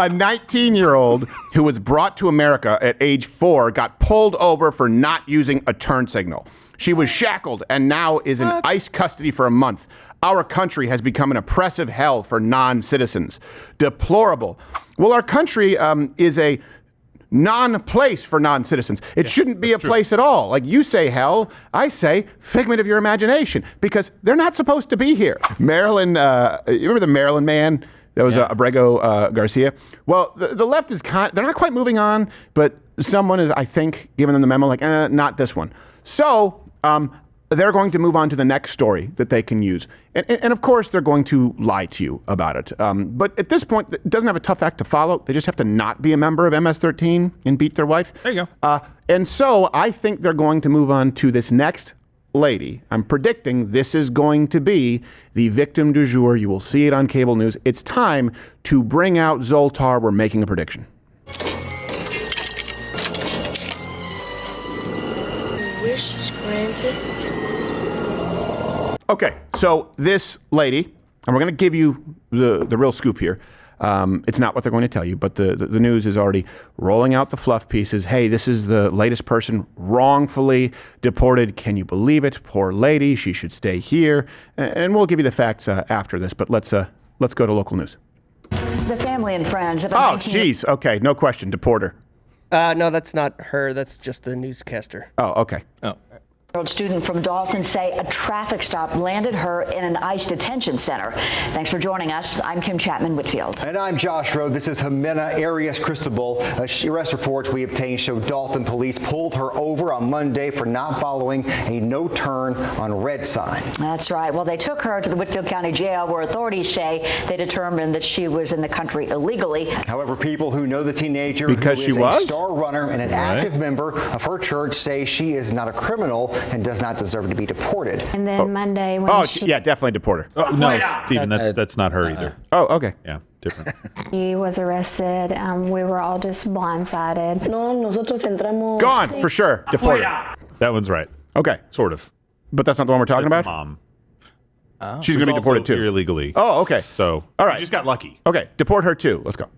A 19-year-old who was brought to America at age 4 got pulled over for not using a turn signal. She was shackled and now is in ICE custody for a month. Our country has become an oppressive hell for non-citizens. Deplorable. Well, our country is a non-place for non-citizens. It shouldn't be a place at all. Like you say hell, I say figment of your imagination, because they're not supposed to be here. Maryland, you remember the Maryland man? That was Abrego Garcia. Well, the left is they're not quite moving on, but someone is, I think, giving them the memo, like, not this one. So they're going to move on to the next story that they can use. And of course, they're going to lie to you about it. But at this point, it doesn't have a tough act to follow. They just have to not be a member of MS-13 and beat their wife. There you go. And so I think they're going to move on to this next lady. I'm predicting this is going to be the victim du jour. You will see it on cable news. It's time to bring out Zoltar. We're making a prediction. Wish is granted. Okay, so this lady, and we're going to give you the real scoop here. It's not what they're going to tell you, but the news is already rolling out the fluff pieces. Hey, this is the latest person wrongfully deported. Can you believe it? Poor lady. She should stay here. And we'll give you the facts after this, but let's go to local news. The family and friends of a Oh, geez. Okay, no question. Deport her. No, that's not her. That's just the newscaster. Oh, okay. Oh. Student from Dalton say a traffic stop landed her in an ICE detention center. Thanks for joining us. I'm Kim Chapman-Whitfield. And I'm Josh Rowe. This is Ximena Arias-Cristobal. Arrest reports we obtained show Dalton police pulled her over on Monday for not following a no turn on red sign. That's right. Well, they took her to the Whitfield County Jail, where authorities say they determined that she was in the country illegally. However, people who know the teenager, because who she is was a star runner and an active member of her church, say she is not a criminal and does not deserve to be deported. And then Monday when yeah, definitely deport her. Oh, no, Stephen, that's not her either. Oh, okay. Yeah, different. she was arrested, we were all just blindsided. No, nosotros entramos. Gone, for sure. Deport her. That one's right. Okay. Sort of. But that's not the one we're talking That's about? Mom. She's going to be deported too. Here illegally. Oh, okay. So, all right. You just got lucky. Okay, deport her too. Let's go.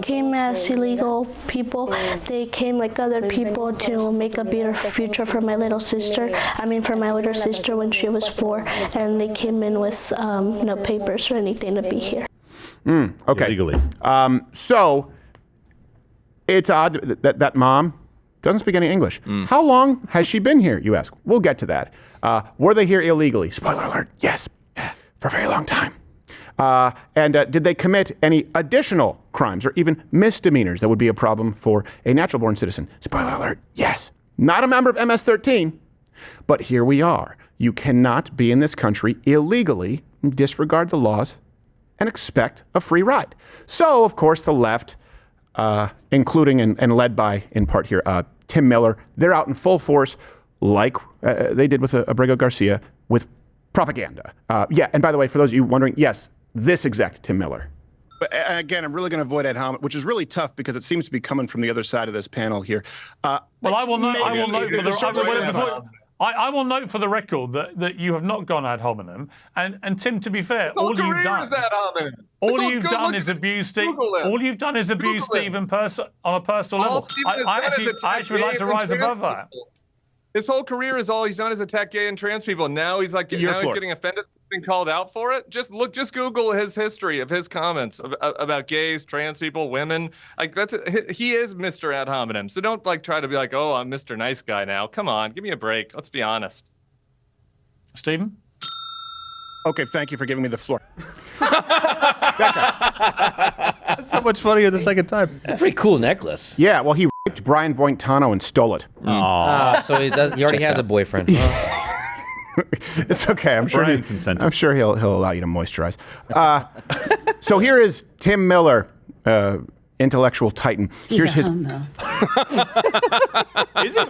Came as illegal people. They came like other people to make a better future for my little sister. I mean, for my older sister when she was 4, and they came in with no papers or anything to be here. Okay. Illegally. So it's odd that mom doesn't speak any English. How long has she been here, you ask? We'll get to that. Were they here illegally? Spoiler alert, yes, for a very long time. And did they commit any additional crimes or even misdemeanors that would be a problem for a natural-born citizen? Spoiler alert, yes. Not a member of MS-13, but here we are. You cannot be in this country illegally, disregard the laws, and expect a free ride. So, of course, the left, including and led by, in part here, Tim Miller, they're out in full force, like they did with Abrego Garcia, with propaganda. Yeah, and by the way, for those of you wondering, yes, this exact Tim Miller. But again, I'm really going to avoid ad hominem, which is really tough because it seems to be coming from the other side of this panel here. Well, I will note for the record that you have not gone ad hominem. And Tim, to be fair, all you've done is abuse Steve. All you've done is abuse Steve on a personal level. I actually would like to rise above that. His whole career is all he's done is attack gay and trans people. Now he's like, he's getting offended, being called out for it. Just Google his history of his comments about gays, trans people, women. Like he is Mr. Ad hominem. So don't try to be like, oh, I'm Mr. Nice Guy now. Come on, give me a break. Let's be honest. Stephen? Okay, thank you for giving me the floor. That's so much funnier the second time. That's a pretty cool necklace. Yeah, well, he raped Brian Boitano and stole it. So he already has a boyfriend. It's okay. I'm sure he'll allow you to moisturize. So here is Tim Miller, intellectual titan. Here's his. Is it?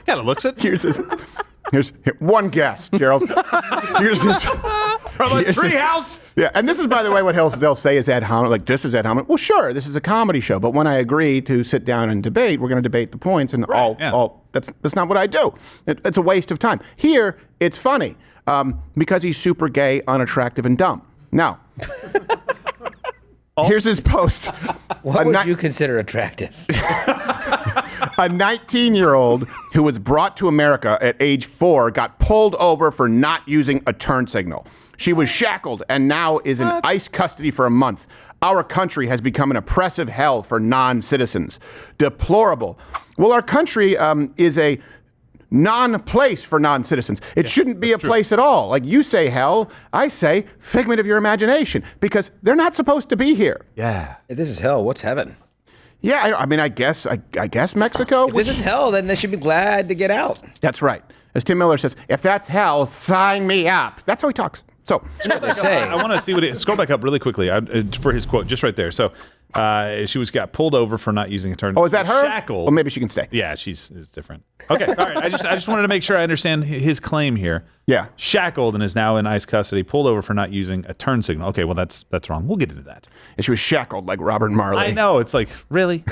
Kind of looks it. Here's one guess, Gerald. Here's his. From a treehouse. Yeah, and this is, by the way, what they'll say is ad hominem. Like, this is ad hominem. Well, sure, this is a comedy show, but when I agree to sit down and debate, we're going to debate the points and that's not what I do. It's a waste of time. Here, it's funny because he's super gay, unattractive, and dumb. Now, Here's his post. What would you consider attractive? A 19-year-old who was brought to America at age 4 got pulled over for not using a turn signal. She was shackled and now is in ICE custody for a month. Our country has become an oppressive hell for non-citizens. Deplorable. Well, our country is a non-place for non-citizens. It shouldn't be a place at all. Like you say hell, I say figment of your imagination, because they're not supposed to be here. Yeah. If this is hell, what's heaven? Yeah, I mean, I guess Mexico. If this is hell, then they should be glad to get out. That's right. As Tim Miller says, if that's hell, sign me up. That's how he talks. So that's what they say. I want to see scroll back up really quickly for his quote, just right there. So she got pulled over for not using a turn. Oh, is that her? Shackled. Well, maybe she can stay. Yeah, it's different. Okay, all right. I just wanted to make sure I understand his claim here. Yeah. Shackled and is now in ICE custody, pulled over for not using a turn signal. Okay, well, that's wrong. We'll get into that. And she was shackled like Robert Marley. I know. It's like, really?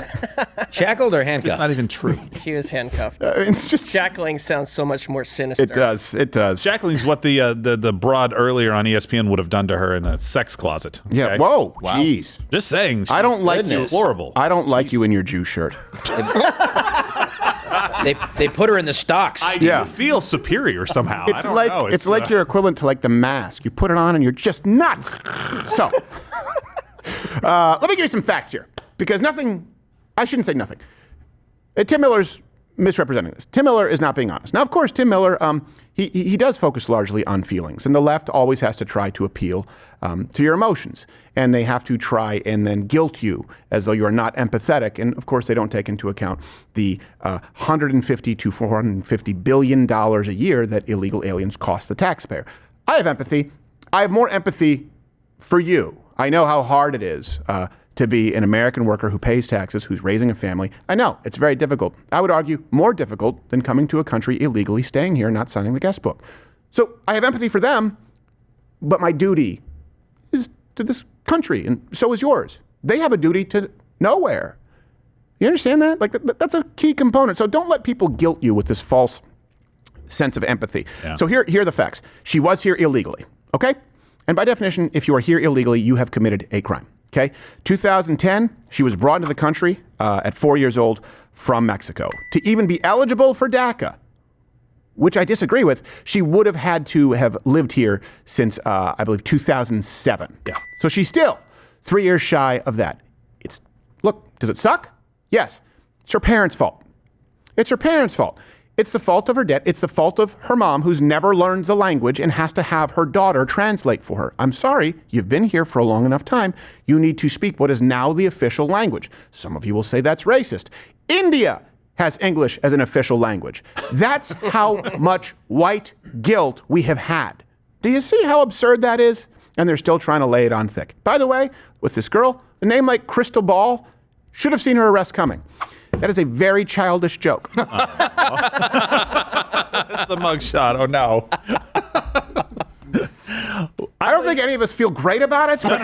Shackled or handcuffed? It's not even true. She was handcuffed. It's just shackling sounds so much more sinister. It does. It does. Shackling's what the broad earlier on ESPN would have done to her in a sex closet. Okay? Yeah. Whoa. Jeez. Just saying. I don't like you. Horrible. I don't like you in your Jew shirt. They put her in the stocks. I feel superior somehow. It's like your equivalent to like the mask. You put it on and you're just nuts. So let me give you some facts here, because I shouldn't say nothing. Tim Miller's misrepresenting this. Tim Miller is not being honest. Now, of course, Tim Miller, he does focus largely on feelings, and the left always has to try to appeal to your emotions, and they have to try and then guilt you as though you are not empathetic. And of course, they don't take into account the $150 to $450 billion a year that illegal aliens cost the taxpayer. I have empathy. I have more empathy for you. I know how hard it is to be an American worker who pays taxes, who's raising a family. I know, it's very difficult. I would argue more difficult than coming to a country illegally, staying here, not signing the guest book. So I have empathy for them, but my duty is to this country, and so is yours. They have a duty to nowhere. You understand that? Like, that's a key component. So don't let people guilt you with this false sense of empathy. Yeah. So here are the facts. She was here illegally, okay? And by definition, if you are here illegally, you have committed a crime. Okay, 2010, she was brought into the country at 4 years old from Mexico. To even be eligible for DACA, which I disagree with, she would have had to have lived here since, I believe, 2007. Yeah. So she's still 3 years shy of that. Look, does it suck? Yes. It's her parents' fault. It's her parents' fault. It's the fault of her debt. It's the fault of her mom, who's never learned the language and has to have her daughter translate for her. I'm sorry, you've been here for a long enough time. You need to speak what is now the official language. Some of you will say that's racist. India has English as an official language. That's how much white guilt we have had. Do you see how absurd that is? And they're still trying to lay it on thick. By the way, with this girl, a name like Cristobal should have seen her arrest coming. That is a very childish joke. The mugshot. Oh, no. I don't think any of us feel great about it. But,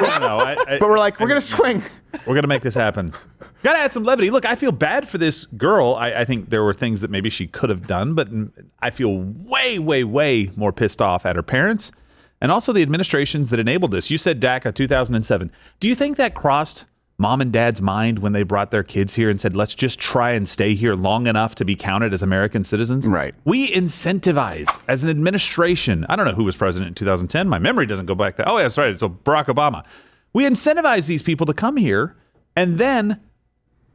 but we're like, we're going to swing. We're going to make this happen. Got to add some levity. Look, I feel bad for this girl. I think there were things that maybe she could have done, but I feel way, way, way more pissed off at her parents and also the administrations that enabled this. You said DACA 2007. Do you think that crossed mom and dad's mind when they brought their kids here and said, let's just try and stay here long enough to be counted as American citizens? Right. We incentivized as an administration. I don't know who was president in 2010. My memory doesn't go back there. Oh, yeah, that's right. So Barack Obama. We incentivized these people to come here. And then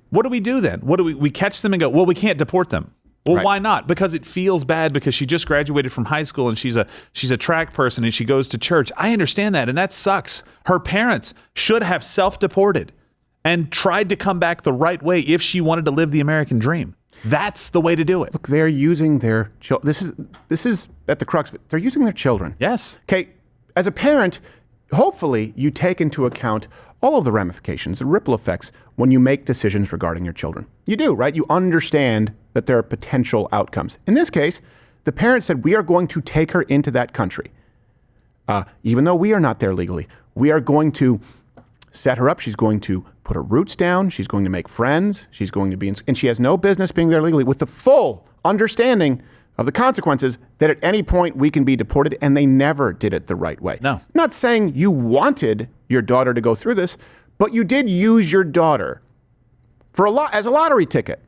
what do we do then? We catch them and go, well, we can't deport them. Well, right. Why not? Because it feels bad because she just graduated from high school and she's a track person and she goes to church. I understand that. And that sucks. Her parents should have self-deported and tried to come back the right way if she wanted to live the American dream. That's the way to do it. Look, they're using their children. This is at the crux of it. They're using their children. Yes. Okay, as a parent, hopefully you take into account all of the ramifications, the ripple effects when you make decisions regarding your children. You do, right? You understand that there are potential outcomes. In this case, the parent said, we are going to take her into that country. Even though we are not there legally, we are going to set her up. She's going to put her roots down. She's going to make friends. She's going to be, and she has no business being there legally, with the full understanding of the consequences that at any point we can be deported, and they never did it the right way. No. I'm not saying you wanted your daughter to go through this, but you did use your daughter as a lottery ticket.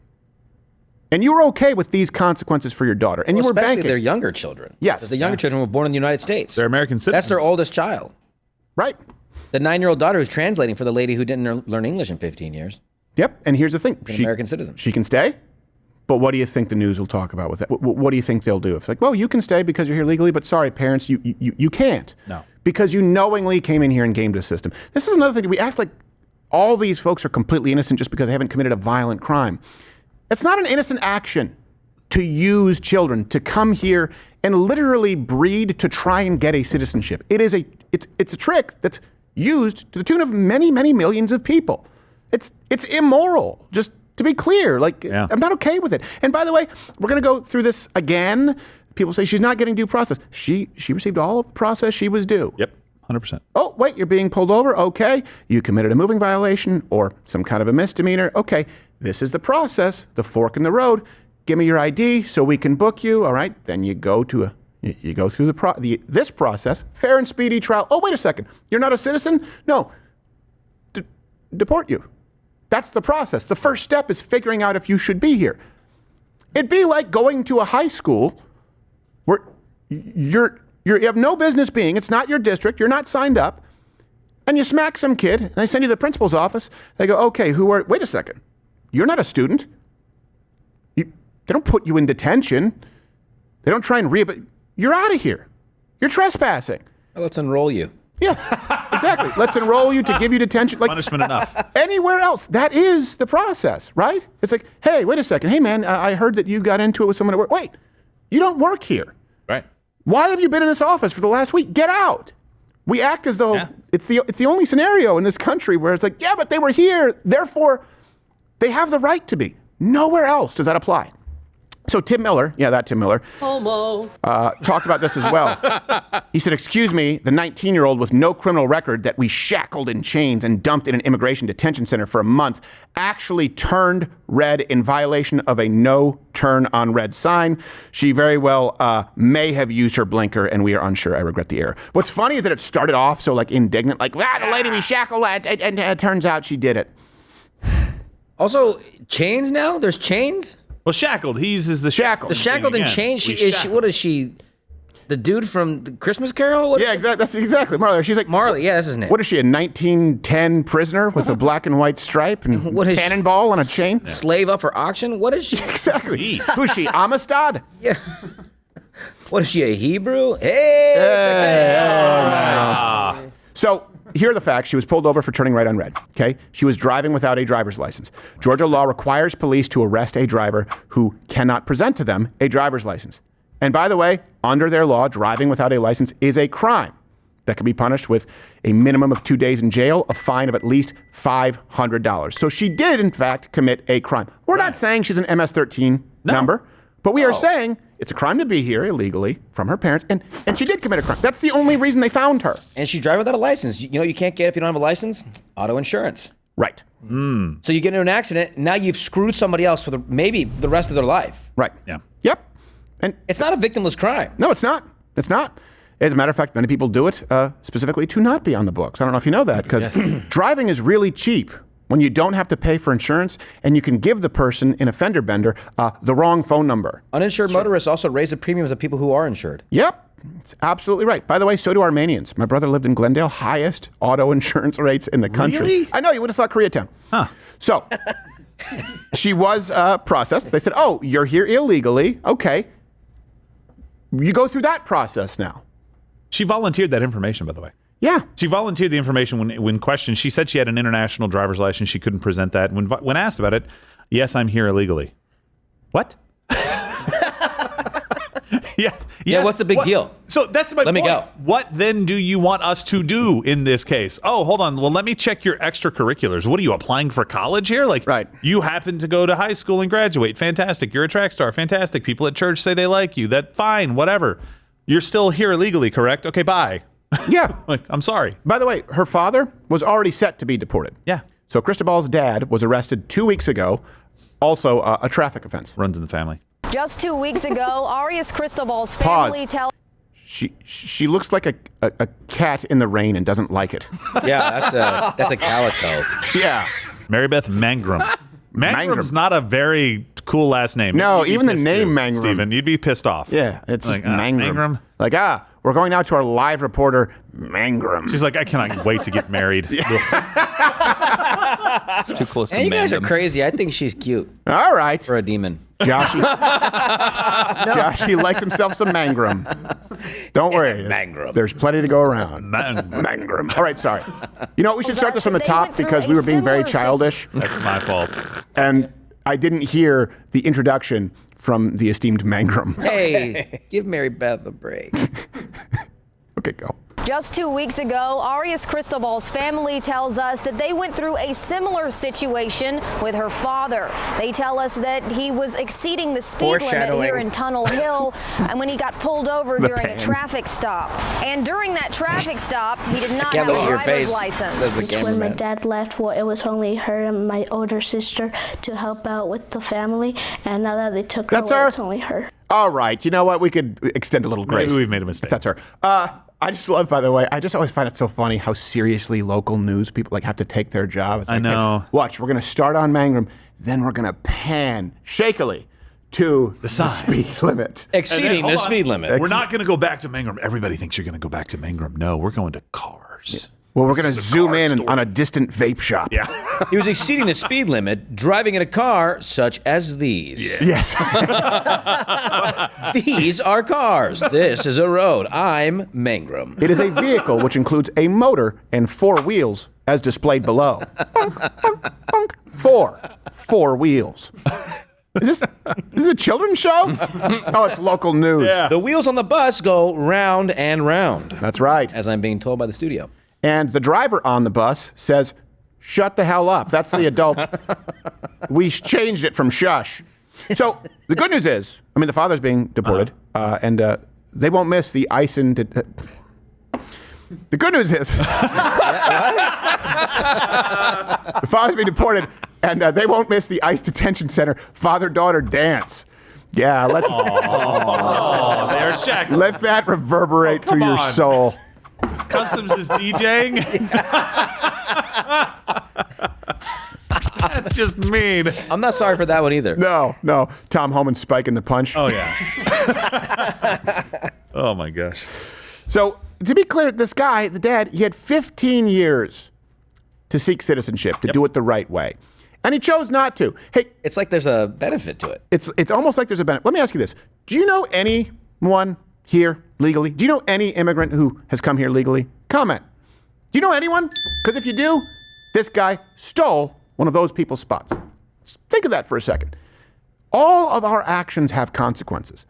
And you were okay with these consequences for your daughter. And you were especially banking. their younger children. Yes. The younger children were born in the United States. They're American citizens. That's their oldest child. Right. The 9-year-old daughter who's translating for the lady who didn't learn English in 15 years. Yep. And here's the thing. She's an American citizen. She can stay. But what do you think the news will talk about with that? What do you think they'll do? It's like, well, you can stay because you're here legally, but sorry, parents, you can't. No. Because you knowingly came in here and gamed the system. This is another thing. We act like all these folks are completely innocent just because they haven't committed a violent crime. It's not an innocent action to use children, to come here and literally breed to try and get a citizenship. It's a trick that's used to the tune of many, many millions of people. It's immoral, just to be clear. I'm not okay with it. And by the way, we're going to go through this again. People say she's not getting due process. She received all of the process she was due. Yep, 100%. Oh, wait, you're being pulled over? Okay. You committed a moving violation or some kind of a misdemeanor. Okay, this is the process, the fork in the road. Give me your ID so we can book you. All right, then you go through this process, fair and speedy trial. Oh, wait a second. You're not a citizen? No. Deport you. That's the process. The first step is figuring out if you should be here. It'd be like going to a high school where you have no business being. It's not your district. You're not signed up. And you smack some kid, and they send you to the principal's office. They go, okay, wait a second. You're not a student. They don't put you in detention. They don't try and you're out of here. You're trespassing. Well, let's enroll you. Yeah, exactly. Let's enroll you to give you detention. Punishment enough. Anywhere else, that is the process, right? It's like, hey, wait a second. Hey, man, I heard that you got into it with someone at work. Wait, you don't work here. Right. Why have you been in this office for the last week? Get out. We act as though it's the only scenario in this country where it's like, yeah, but they were here. Therefore, they have the right to be. Nowhere else does that apply. So Tim Miller, that Tim Miller, talked about this as well. He said, excuse me, the 19-year-old with no criminal record that we shackled in chains and dumped in an immigration detention center for a month actually turned red in violation of a no turn on red sign. She very well may have used her blinker, and we are unsure. I regret the error. What's funny is that it started off so indignant, the lady we shackled, and it turns out she did it. Also, chains now? There's chains? Well, shackled. He uses the shackled. The shackled and chained. What is she? The dude from the Christmas Carol? Exactly. That's exactly Marley. She's like Marley. Yeah, that's his name. What is she? A 1910 prisoner with a black and white stripe and cannonball on a chain? Slave up for auction? What is she? Exactly. Who's she? Amistad? Yeah. What is she? A Hebrew? Hey. So. Here are the facts. She was pulled over for turning right on red. Okay. She was driving without a driver's license. Georgia law requires police to arrest a driver who cannot present to them a driver's license. And by the way, under their law, driving without a license is a crime that can be punished with a minimum of 2 days in jail, a fine of at least $500. So she did, in fact, commit a crime. We're not saying she's an MS-13 member, but we are saying it's a crime to be here illegally from her parents, and she did commit a crime. That's the only reason they found her. And she drive without a license. You can't get if you don't have a license? Auto insurance. Right. So you get into an accident, now you've screwed somebody else for maybe the rest of their life. Right. Yeah. Yep. And it's not a victimless crime. No, it's not. It's not. As a matter of fact, many people do it specifically to not be on the books. I don't know if you know that, because driving is really cheap when you don't have to pay for insurance, and you can give the person in a fender bender the wrong phone number. Uninsured motorists also raise the premiums of people who are insured. Yep. It's absolutely right. By the way, so do Armenians. My brother lived in Glendale, highest auto insurance rates in the country. Really? I know, you would have thought Koreatown. Huh. So, she was processed. They said, oh, you're here illegally. Okay. You go through that process now. She volunteered that information, by the way. Yeah. She volunteered the information when questioned. She said she had an international driver's license. She couldn't present that. When asked about it, yes, I'm here illegally. What? Yeah, what's the big deal? So that's my point. Let me go. What then do you want us to do in this case? Oh, hold on. Well, let me check your extracurriculars. What are you, applying for college here? Right. You happen to go to high school and graduate. Fantastic. You're a track star. Fantastic. People at church say they like you. That fine, whatever. You're still here illegally, correct? Okay, bye. Yeah. I'm sorry. By the way, her father was already set to be deported. Yeah. So Cristobal's dad was arrested 2 weeks ago, also a traffic offense. Runs in the family. Just 2 weeks ago, Arias-Cristobal's family She looks like a cat in the rain and doesn't like it. Yeah, that's a calico. Yeah. Mary Beth Mangrum. Mangrum's not a very cool last name. No, You'd be even the pissed name too, Mangrum. Steven, you'd be pissed off. Yeah, it's like, just Mangrum. Mangrum. Like, we're going out to our live reporter, Mangrum. She's like, I cannot wait to get married. It's too close to You guys are Mangum. crazy. I think she's cute. All right. For a demon. Joshy likes himself some Mangrum. Don't worry. Mangrum. There's plenty to go around. Mangrum. All right, sorry. You know, we should start this from the top because we were being very childish. That's my fault. And I didn't hear the introduction from the esteemed Mangrum. Hey, give Mary Beth a break. Okay, go. Just 2 weeks ago, Arias-Cristobal's family tells us that they went through a similar situation with her father. They tell us that he was exceeding the speed limit here in Tunnel Hill and when he got pulled over during a traffic stop. And during that traffic stop, he did not have a driver's license. Since when my dad left, it was only her and my older sister to help out with the family. And now that they took her away, it's only her. All right. You know what? We could extend a little grace. Maybe we've made a mistake. If that's her. I just love, by the way, I just always find it so funny how seriously local news people have to take their job. It's like, I know. Hey, watch, we're going to start on Mangrum, then we're going to pan shakily to the speed limit. Exceeding the speed limit. We're not going to go back to Mangrum. Everybody thinks you're going to go back to Mangrum. No, we're going to cars. Yeah. Well, we're going to zoom in on a distant vape shop. Yeah. He was exceeding the speed limit, driving in a car such as these. Yeah. Yes. These are cars. This is a road. I'm Mangrum. It is a vehicle which includes a motor and 4 wheels as displayed below. Four wheels. Is this a children's show? Oh, it's local news. Yeah. The wheels on the bus go round and round. That's right. As I'm being told by the studio. And the driver on the bus says, "Shut the hell up." That's the adult. We changed it from shush. So the good news is, the father's being deported, and they won't miss the ice and... the good news is, the father's being deported, and they won't miss the ICE detention center father-daughter dance. Yeah, let that reverberate through your soul. Customs is DJing. That's just mean. I'm not sorry for that one either. No. Tom Homan spiking the punch. Oh, yeah. Oh, my gosh. So, to be clear, this guy, the dad, he had 15 years to seek citizenship, to do it the right way. And he chose not to. Hey, it's like there's a benefit to it. It's almost like there's a benefit. Let me ask you this. Do you know anyone here legally? Do you know any immigrant who has come here legally? Comment. Do you know anyone? Because if you do, this guy stole one of those people's spots. Just think of that for a second. All of our actions have consequences.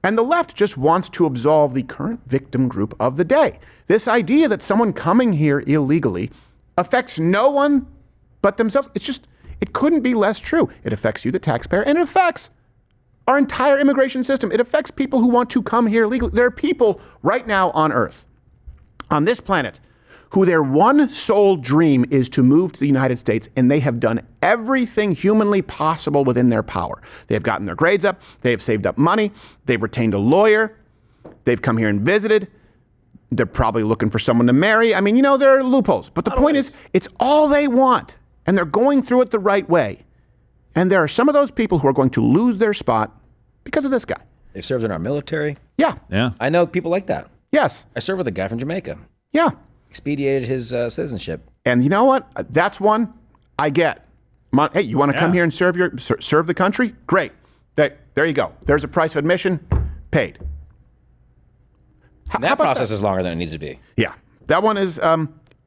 And the left just wants to absolve the current victim group of the day. This idea that someone coming here illegally affects no one but themselves, it couldn't be less true. It affects you, the taxpayer, and it affects our entire immigration system. It affects people who want to come here legally. There are people right now on Earth, on this planet, who their one sole dream is to move to the United States, and they have done everything humanly possible within their power. They have gotten their grades up. They have saved up money. They've retained a lawyer. They've come here and visited. They're probably looking for someone to marry. There are loopholes. But the point is, it's all they want, and they're going through it the right way. And there are some of those people who are going to lose their spot because of this guy. They've served in our military. Yeah. I know people like that. Yes. I served with a guy from Jamaica. Yeah. Expedited his citizenship. And you know what? That's one I get. Hey, you want to come here and serve the country? Great. There you go. There's a price of admission paid. That process is longer than it needs to be. Yeah. That one is...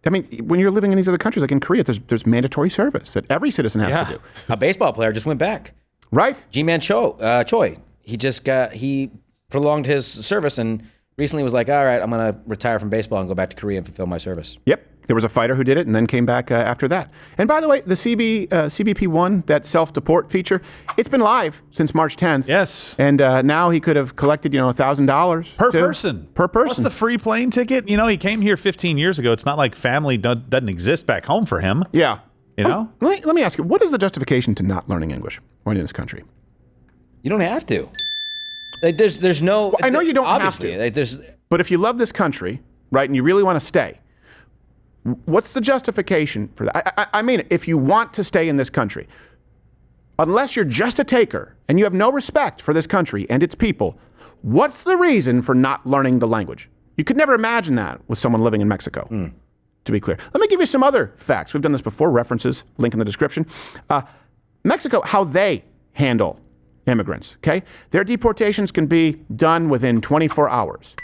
when you're living in these other countries, like in Korea, there's mandatory service that every citizen has to do. A baseball player just went back. Right. G-Man Choi. He prolonged his service and recently was like, all right, I'm going to retire from baseball and go back to Korea and fulfill my service. Yep. There was a fighter who did it and then came back after that. And by the way, the CBP-1, that self-deport feature, it's been live since March 10th. Yes. And now he could have collected, $1,000 per person. Per person. What's the free plane ticket? He came here 15 years ago. It's not like family doesn't exist back home for him. Yeah. Let me ask you, what is the justification to not learning English when in this country? You don't have to. There's no. Well, I know you don't obviously, have to. But if you love this country, right, and you really want to stay, what's the justification for that? I mean, if you want to stay in this country, unless you're just a taker and you have no respect for this country and its people, what's the reason for not learning the language? You could never imagine that with someone living in Mexico, to be clear. Let me give you some other facts. We've done this before, references, link in the description. Mexico, how they handle immigrants, okay? Their deportations can be done within 24 hours.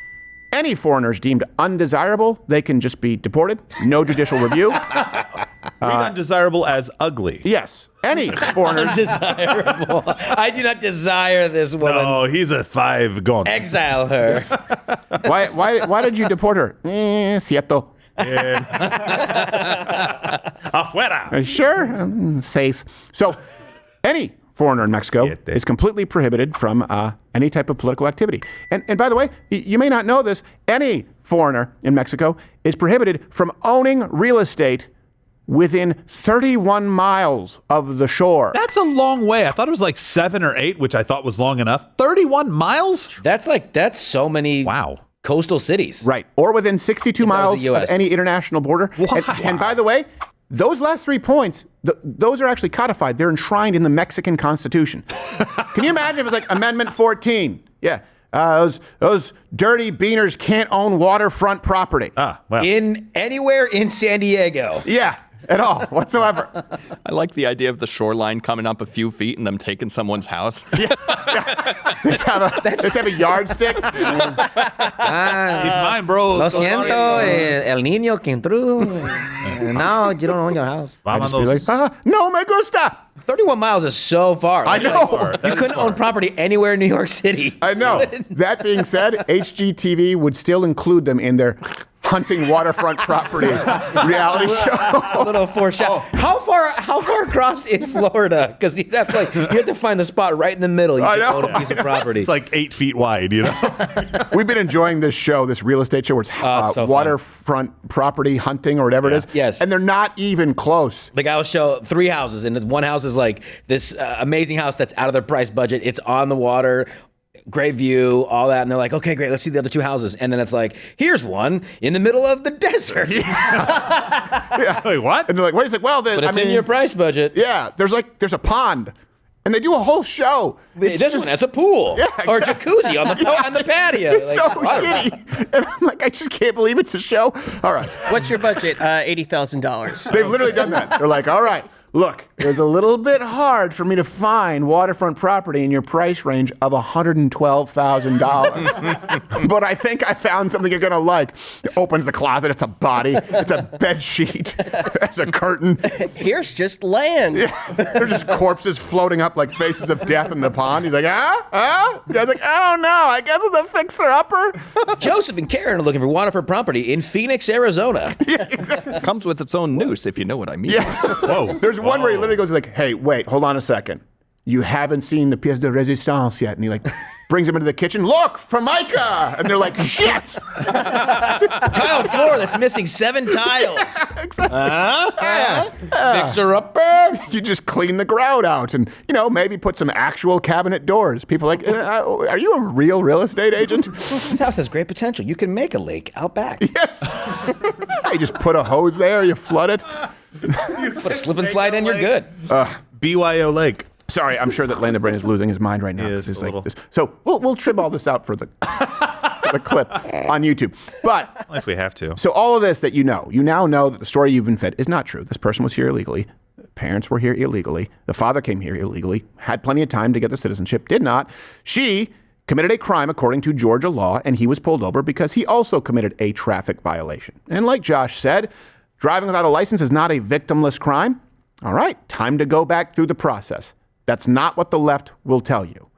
Any foreigners deemed undesirable, they can just be deported, no judicial review. Read undesirable as ugly. Yes. Any foreigners. Undesirable. I do not desire this woman. Oh, he's a 5 gone. Exile her. Why did you deport her? Cierto. Afuera. Sure. Seis. So, any foreigner in Mexico is completely prohibited from any type of political activity. And by the way, you may not know this, any foreigner in Mexico is prohibited from owning real estate within 31 miles of the shore. That's a long way. I thought it was like 7 or 8, which I thought was long enough. 31 miles? That's so many coastal cities. Right. Or within 62 miles of any international border. And by the way, those last 3 points, those are actually codified. They're enshrined in the Mexican Constitution. Can you imagine if it was like Amendment 14? Yeah. Those dirty beaners can't own waterfront property. In anywhere in San Diego. Yeah. At all, whatsoever. I like the idea of the shoreline coming up a few feet and them taking someone's house. Yes. Let's have a yardstick. He's mine, bro. Lo siento, el niño came through. Now you don't own your house. No me gusta. 31 miles is so far. I know. You couldn't own property anywhere in New York City. I know. That being said, HGTV would still include them in their hunting waterfront property reality show. A little foreshadow. How far across is Florida? Because you have to find the spot right in the middle. You can own a piece of property. It's like 8 feet wide, you know? We've been enjoying this show, this real estate show, where it's so waterfront property hunting or whatever it is. Yes. And they're not even close. The guy will show 3 houses, and one house is like this amazing house that's out of their price budget. It's on the water. Great view, all that. And they're like, okay, great, let's see the other 2 houses. And then it's like, here's one in the middle of the desert. Yeah. Wait, what? And they're like, wait a second. Well, but it's in your price budget. Yeah, there's a pond. And they do a whole show. This one has a pool. Yeah, or a jacuzzi on the patio. It's so shitty. And I'm like, I just can't believe it's a show. All right. What's your budget? $80,000. They've literally done that. They're like, all right, look, it was a little bit hard for me to find waterfront property in your price range of $112,000. But I think I found something you're going to like. It opens the closet. It's a body. It's a bed sheet. It's a curtain. Here's just land. Yeah. They're just corpses floating up like faces of death in the pond. He's like, The guy's like, I don't know. I guess it's a fixer-upper. Joseph and Karen are looking for waterfront property in Phoenix, Arizona. Yeah, exactly. Comes with its own noose, if you know what I mean. Yes. Whoa. There's one where he literally goes like, hey, wait, hold on a second. You haven't seen the pièce de résistance yet. And he like brings him into the kitchen. Look, Formica! And they're like, shit! Tile floor that's missing 7 tiles. Exactly. Fixer-upper. You just clean the grout out and, maybe put some actual cabinet doors. People are like, are you a real estate agent? This house has great potential. You can make a lake out back. Yes. You just put a hose there, you flood it. Put a slip and slide in, you're good. BYO Lake. Sorry, I'm sure that Landon Brain is losing his mind right now. Is It's a little. So we'll trim all this out for the clip on YouTube. But If we have to. so all of this that you now know that the story you've been fed is not true. This person was here illegally. Parents were here illegally. The father came here illegally. Had plenty of time to get the citizenship. Did not. She committed a crime according to Georgia law, and he was pulled over because he also committed a traffic violation. And like Josh said, driving without a license is not a victimless crime. All right, time to go back through the process. That's not what the left will tell you.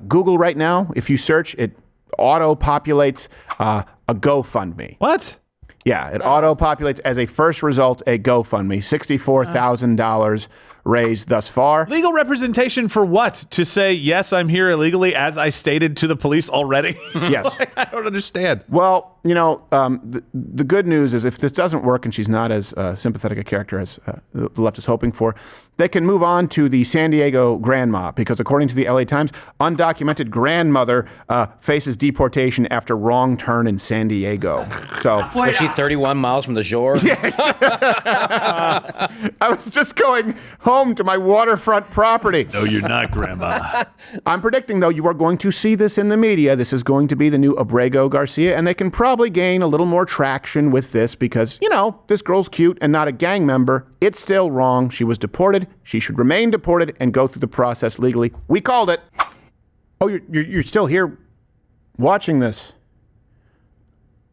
Google right now, if you search, it auto-populates a GoFundMe. What? Yeah, it auto-populates as a first result a GoFundMe. $64,000 raised thus far. Legal representation for what? To say, yes, I'm here illegally, as I stated to the police already? Yes. I don't understand. Well, the good news is if this doesn't work and she's not as sympathetic a character as the left is hoping for, they can move on to the San Diego grandma, because according to the LA Times, undocumented grandmother faces deportation after wrong turn in San Diego. So was she 31 miles from the shore? I was just going home to my waterfront property. No, you're not, Grandma. I'm predicting, though, you are going to see this in the media. This is going to be the new Abrego Garcia, and they can probably gain a little more traction with this because, this girl's cute and not a gang member. It's still wrong. She was deported. She should remain deported and go through the process legally. We called it. Oh, you're still here watching this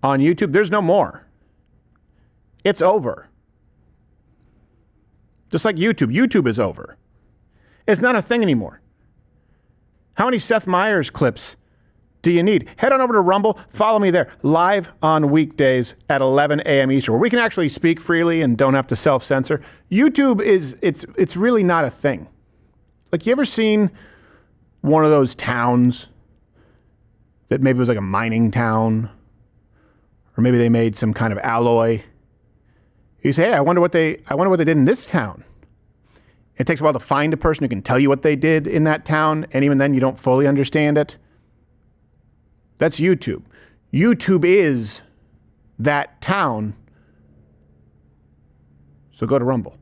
on YouTube? There's no more. It's over. Just like YouTube. YouTube is over. It's not a thing anymore. How many Seth Meyers clips do you need? Head on over to Rumble. Follow me there. Live on weekdays at 11 a.m. Eastern, where we can actually speak freely and don't have to self-censor. YouTube it's really not a thing. Like, you ever seen one of those towns that maybe was like a mining town, or maybe they made some kind of alloy? You say, hey, I wonder what they did in this town. It takes a while to find a person who can tell you what they did in that town, and even then you don't fully understand it. That's YouTube. YouTube is that town. So go to Rumble.